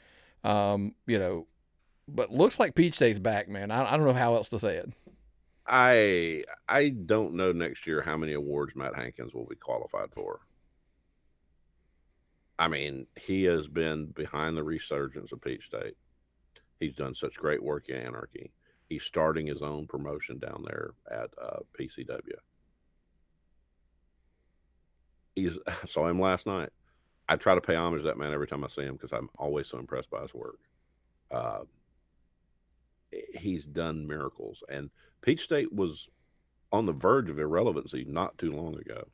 But looks like Peach State's back, man. I don't know how else to say it. I don't know next year how many awards Matt Hankins will be qualified for. I mean, he has been behind the resurgence of Peach State. He's done such great work in Anarchy. He's starting his own promotion down there at PCW. I saw him last night. I try to pay homage to that man every time I see him because I'm always so impressed by his work. He's done miracles. And Peach State was on the verge of irrelevancy not too long ago.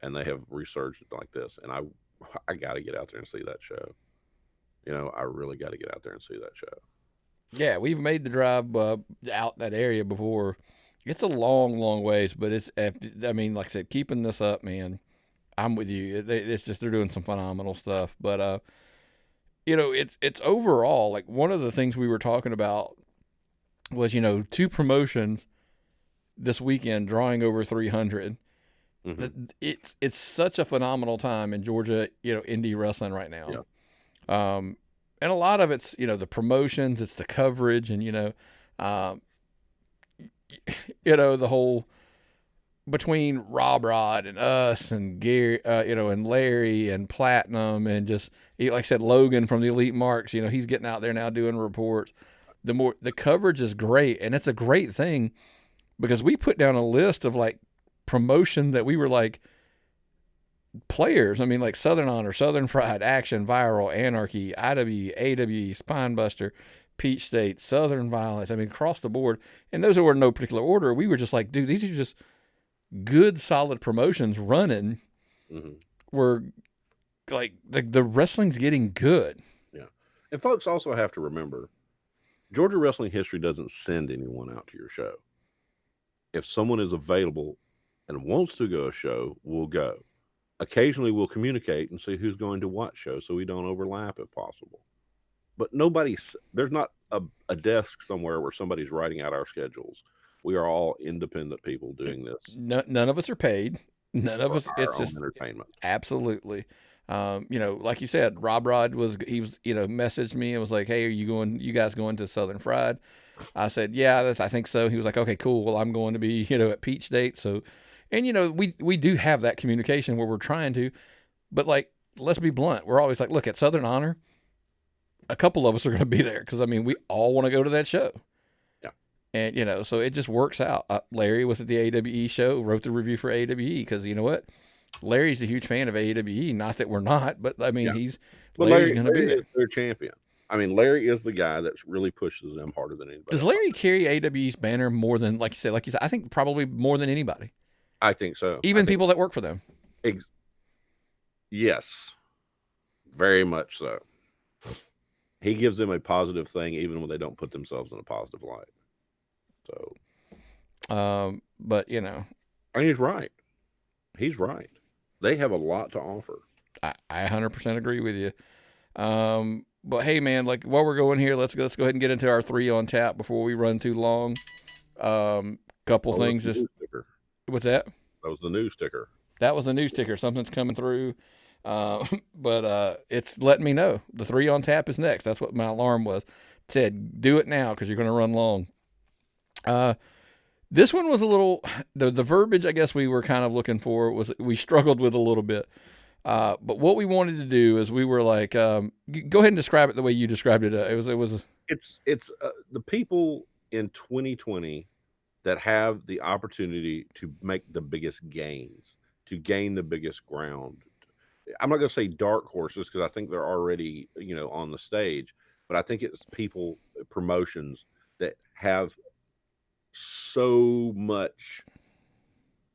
And they have resurged like this. And I got to get out there and see that show. You know, I really got to get out there and see that show. Yeah, we've made the drive out that area before. It's a long, long ways, but I mean, like I said, keeping this up, man, I'm with you. It's just they're doing some phenomenal stuff. But, you know, it's overall, like one of the things we were talking about was, you know, two promotions this weekend drawing over 300. Mm-hmm. It's such a phenomenal time in Georgia, you know, indie wrestling right now. Yeah. And a lot of it's, you know, the promotions, it's the coverage, and, you know, the whole between Rob Rod and us and Gary, and Larry and Platinum and just like I said, Logan from the Elite Marks, he's getting out there now doing reports. The coverage is great, and it's a great thing because we put down a list of like promotion that we were like players. I mean, like Southern Honor, Southern Fried, Action, Viral, Anarchy, IW, AWE, Spinebuster, Peach State, Southern Violence. I mean, across the board, and those were in no particular order. We were just like, dude, these are just good, solid promotions running. Mm-hmm. Where like the wrestling's getting good. Yeah, and folks also have to remember, Georgia wrestling history doesn't send anyone out to your show. If someone is available and wants to go a show, we'll go. Occasionally, we'll communicate and see who's going to what show, so we don't overlap if possible. But there's not a desk somewhere where somebody's writing out our schedules. We are all independent people doing this. None of us are paid. None of us. It's just entertainment. Absolutely. Like you said, Rob Rod messaged me and was like, "Hey, you guys going to Southern Fried?" I said, "Yeah, I think so." He was like, "Okay, cool. Well, I'm going to be, at Peach State." So, and we do have that communication where we're trying to, but like, let's be blunt. We're always like, look, at Southern Honor, a couple of us are going to be there because we all want to go to that show. Yeah. And so it just works out. Larry was at the AWE show, wrote the review for AWE because you know what, Larry's a huge fan of AWE. Not that we're not, but Larry's going to be there. Their champion. I mean, Larry is the guy that really pushes them harder than anybody. Does Larry carry AWE's banner more than, like you said, I think probably more than anybody. I think so. Even people that work for them. Yes, very much so. He gives them a positive thing, even when they don't put themselves in a positive light. So, but and he's right. He's right. They have a lot to offer. I 100% agree with you. But hey, man, like while we're going here, let's go ahead and get into our 3 on tap before we run too long. Couple things. What's that? That was the new sticker. That was the new sticker. Something's coming through. But it's letting me know the 3 on tap is next. That's what my alarm was. It said, do it now because you're going to run long. This one was a little, the verbiage I guess we were kind of looking for we struggled with a little bit. But what we wanted to do is we were like, go ahead and describe it the way you described it. It's the people in 2020 that have the opportunity to make the biggest gains, to gain the biggest ground. I'm not going to say dark horses because I think they're already, on the stage, but I think it's promotions that have so much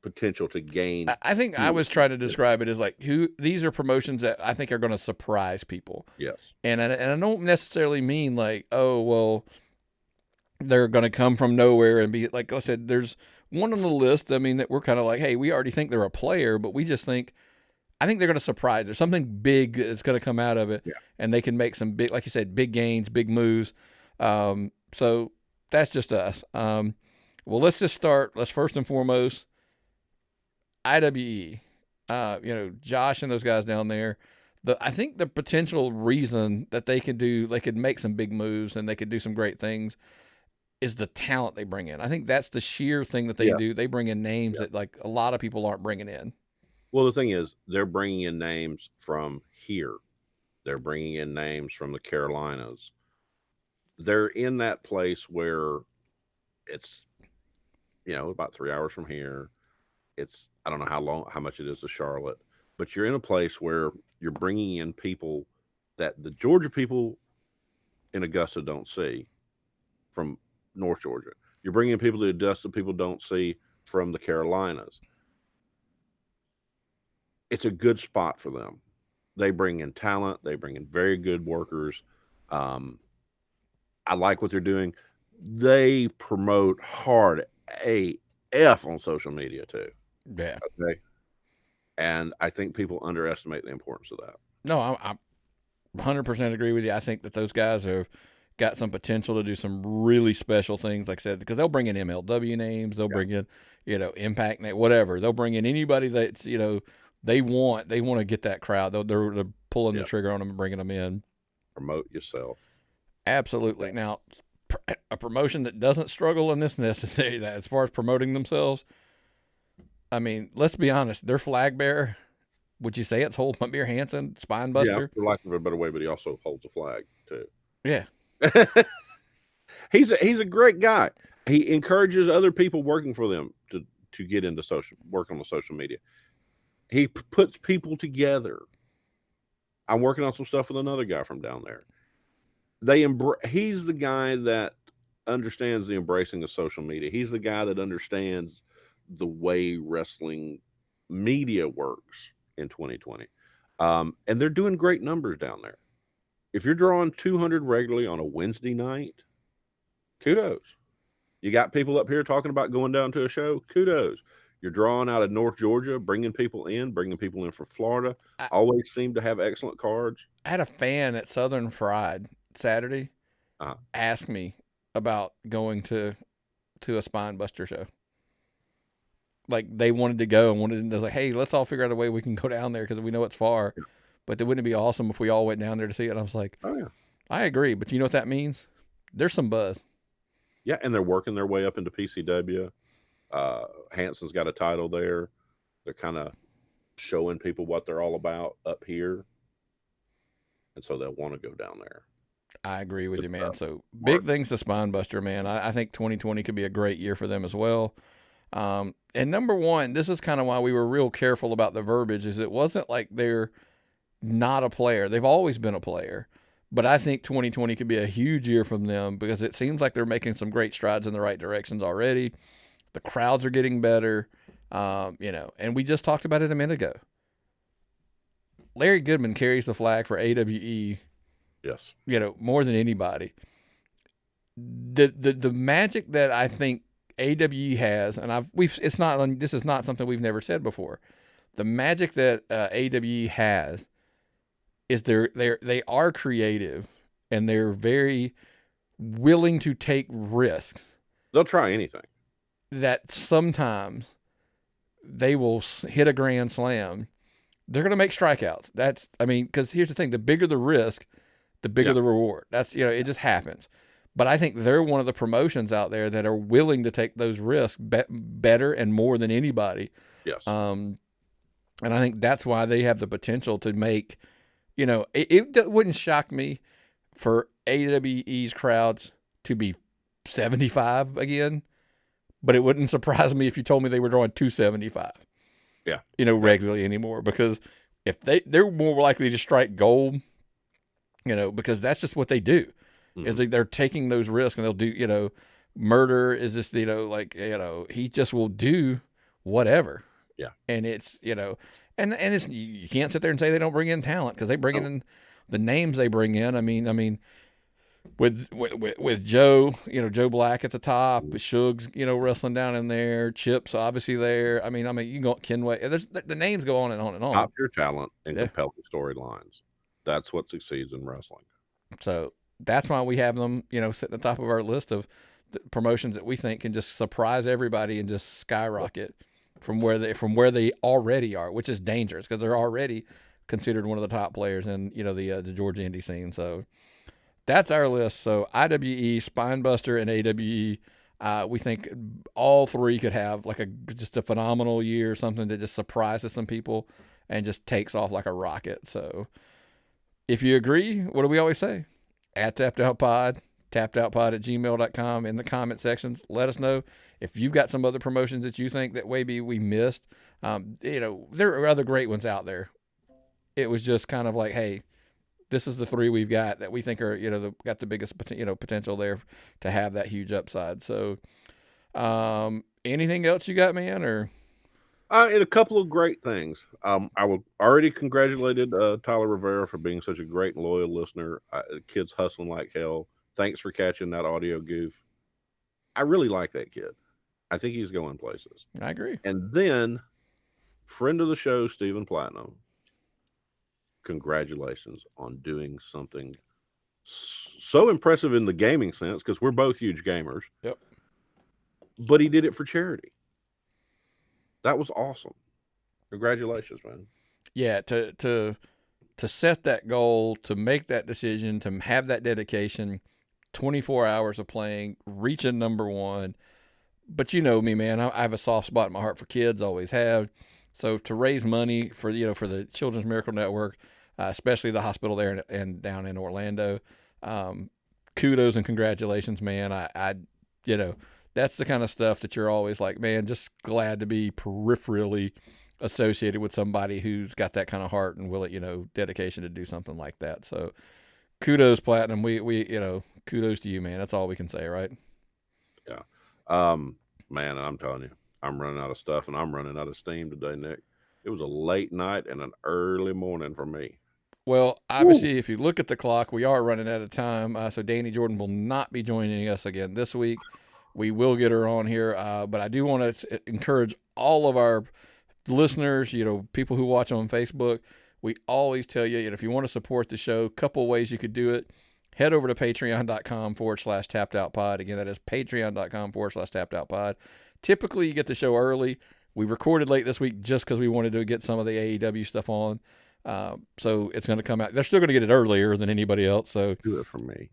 potential to gain. I think I was trying to describe it as like these are promotions that I think are going to surprise people. Yes. And I don't necessarily mean like, oh, well, they're going to come from nowhere and be like I said, there's one on the list. I mean, that we're kind of like, hey, we already think they're a player, but we just think, I think they're going to surprise. There's something big that's going to come out of it, and they can make some big, like you said, big gains, big moves. So that's just us. Well, let's just start. Let's first and foremost, IWE. Josh and those guys down there. I think the potential reason that they could make some big moves and they could do some great things is the talent they bring in. I think that's the sheer thing that they do. They bring in names that like a lot of people aren't bringing in. Well, the thing is, they're bringing in names from here. They're bringing in names from the Carolinas. They're in that place where it's, about 3 hours from here. It's, I don't know how much it is to Charlotte, but you're in a place where you're bringing in people that the Georgia people in Augusta don't see from North Georgia. You're bringing in people that Augusta people don't see from the Carolinas. It's a good spot for them. They bring in talent. They bring in very good workers. I like what they're doing. They promote hard AF on social media too. Yeah. Okay. And I think people underestimate the importance of that. No, I 100% agree with you. I think that those guys have got some potential to do some really special things, like I said, because they'll bring in MLW names. They'll bring in, Impact, whatever. They'll bring in anybody that's, they want to get that crowd. They're pulling the trigger on them and bringing them in. Promote yourself. Absolutely. Now, a promotion that doesn't struggle in this necessity that as far as promoting themselves. I mean, let's be honest. Their flag bearer, would you say it's Beer Hansen, Spine Yeah, Buster? for lack of a better way, but he also holds a flag too. Yeah. He's a great guy. He encourages other people working for them to get into work on the social media. He puts people together. I'm working on some stuff with another guy from down there. He's the guy that understands the embracing of social media. He's the guy that understands the way wrestling media works in 2020. And they're doing great numbers down there. If you're drawing 200 regularly on a Wednesday night, kudos. You got people up here talking about going down to a show, kudos. You're drawing out of North Georgia, bringing people in from Florida. Always seem to have excellent cards. I had a fan at Southern Fried Saturday ask me about going to a Spine Buster show. Like they wanted to go and was like, hey, let's all figure out a way we can go down there because we know it's far. Yeah. But wouldn't it be awesome if we all went down there to see it? And I was like, oh yeah, I agree. But you know what that means? There's some buzz. Yeah, and they're working their way up into PCW. Hanson's got a title there. They're kind of showing people what they're all about up here. And so they'll want to go down there. I agree with you, man. So big things to Spine Buster, man. I think 2020 could be a great year for them as well. And number one, this is kind of why we were real careful about the verbiage, is it wasn't like they're not a player. They've always been a player. But I think 2020 could be a huge year from them because it seems like they're making some great strides in the right directions already. The crowds are getting better, and we just talked about it a minute ago. Larry Goodman carries the flag for AWE. Yes. More than anybody. The magic that I think AWE has, and this is not something we've never said before. The magic that AWE has is they are creative and they're very willing to take risks. They'll try anything. That sometimes they will hit a grand slam. They're going to make strikeouts. Because here's the thing: the bigger the risk, the bigger the reward. That's it just happens. But I think they're one of the promotions out there that are willing to take those risks better and more than anybody. Yes. And I think that's why they have the potential to make. It wouldn't shock me for AWE's crowds to be 75 again, but it wouldn't surprise me if you told me they were drawing 275. Yeah. Regularly anymore, because if they're more likely to strike gold, because that's just what they do. Mm-hmm. Is they're taking those risks and they'll do, murder is just, he just will do whatever. Yeah. And it's, and it's, you can't sit there and say they don't bring in talent because they bring in the names they bring in. I mean, with Joe, Joe Black at the top, Shugs, wrestling down in there, Chips obviously there. I mean, you can go Kenway. The names go on and on and on. Top tier talent and compelling storylines. That's what succeeds in wrestling. So that's why we have them, sitting at the top of our list of promotions that we think can just surprise everybody and just skyrocket from where they already are, which is dangerous because they're already considered one of the top players in the Georgia indie scene. So that's our list. So IWE, Spinebuster, and AWE. We think all three could have just a phenomenal year, something that just surprises some people and just takes off like a rocket. So if you agree, what do we always say? At TappedOutPod, tappedoutpod@gmail.com in the comment sections. Let us know if you've got some other promotions that you think that maybe we missed. There are other great ones out there. It was just kind of like, hey, this is the three we've got that we think are, got the biggest, potential there to have that huge upside. So, anything else you got, man, or? And a couple of great things. I already congratulated Tyler Rivera for being such a great and loyal listener. The kid's hustling like hell. Thanks for catching that audio goof. I really like that kid. I think he's going places. I agree. And then, friend of the show, Stephen Platinum. Congratulations on doing something so impressive in the gaming sense, because we're both huge gamers. Yep. But he did it for charity. That was awesome. Congratulations, man. Yeah, to set that goal, to make that decision, to have that dedication 24 hours of playing, reaching number one. But you know me, man. I have a soft spot in my heart for kids, always have. So to raise money for for the Children's Miracle Network, especially the hospital there and down in Orlando, kudos and congratulations, man. I that's the kind of stuff that you're always like, man, just glad to be peripherally associated with somebody who's got that kind of heart and dedication to do something like that. So kudos, Platinum. We kudos to you, man. That's all we can say, right? Yeah. Man, I'm telling you, I'm running out of stuff and I'm running out of steam today, Nick. It was a late night and an early morning for me. Well, obviously, if you look at the clock, we are running out of time. So Danny Jordan will not be joining us again this week. We will get her on here, but I do want to encourage all of our listeners, people who watch on Facebook. We always tell you, if you want to support the show, a couple of ways you could do it. Head over to patreon.com/tappedoutpod. Again, that is patreon.com/tappedoutpod. Typically, you get the show early. We recorded late this week just because we wanted to get some of the AEW stuff on. So it's going to come out. They're still going to get it earlier than anybody else. So do it for me.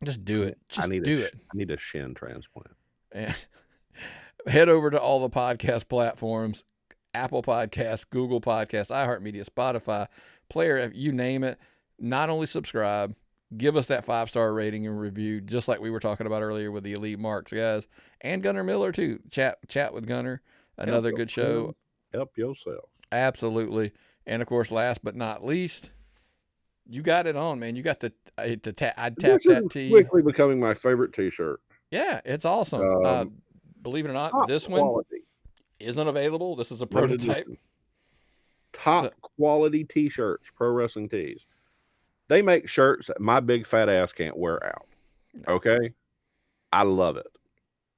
Just do it. I need a shin transplant. And head over to all the podcast platforms, Apple Podcasts, Google Podcasts, iHeartMedia, Spotify, Player, you name it. Not only subscribe, give us that 5-star rating and review, just like we were talking about earlier with the Elite Marks guys and Gunnar Miller too. Chat with Gunnar. Another good show. Help yourself. Absolutely. And of course, last but not least, you got it on, man. You got I'd tap that tee. Quickly becoming my favorite T-shirt. Yeah, it's awesome. Believe it or not, this one isn't available. This is a prototype. Top quality T-shirts, Pro Wrestling Tees. They make shirts that my big fat ass can't wear out. Okay? I love it.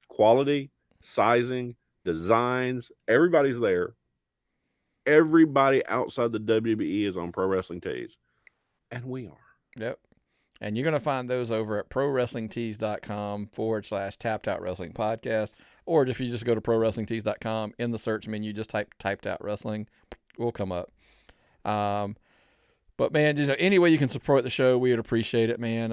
Quality, sizing, designs, everybody's there. Everybody outside the WBE is on Pro Wrestling Tees. And we are. Yep. And you're going to find those over at prowrestlingtees.com/tapped out wrestling podcast. Or if you just go to prowrestlingtees.com, in the search menu, just typed out wrestling, will come up. But man, just any way you can support the show, we would appreciate it, man.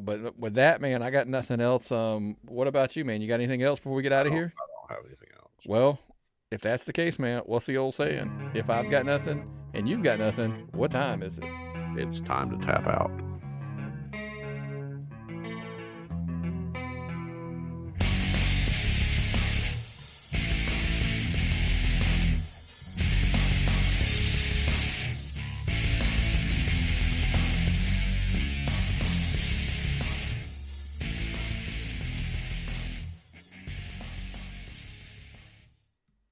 But with that, man, I got nothing else. What about you, man? You got anything else before we get out of here? I don't have anything else. Well, if that's the case, man, what's the old saying? If I've got nothing and you've got nothing, what time is it? It's time to tap out.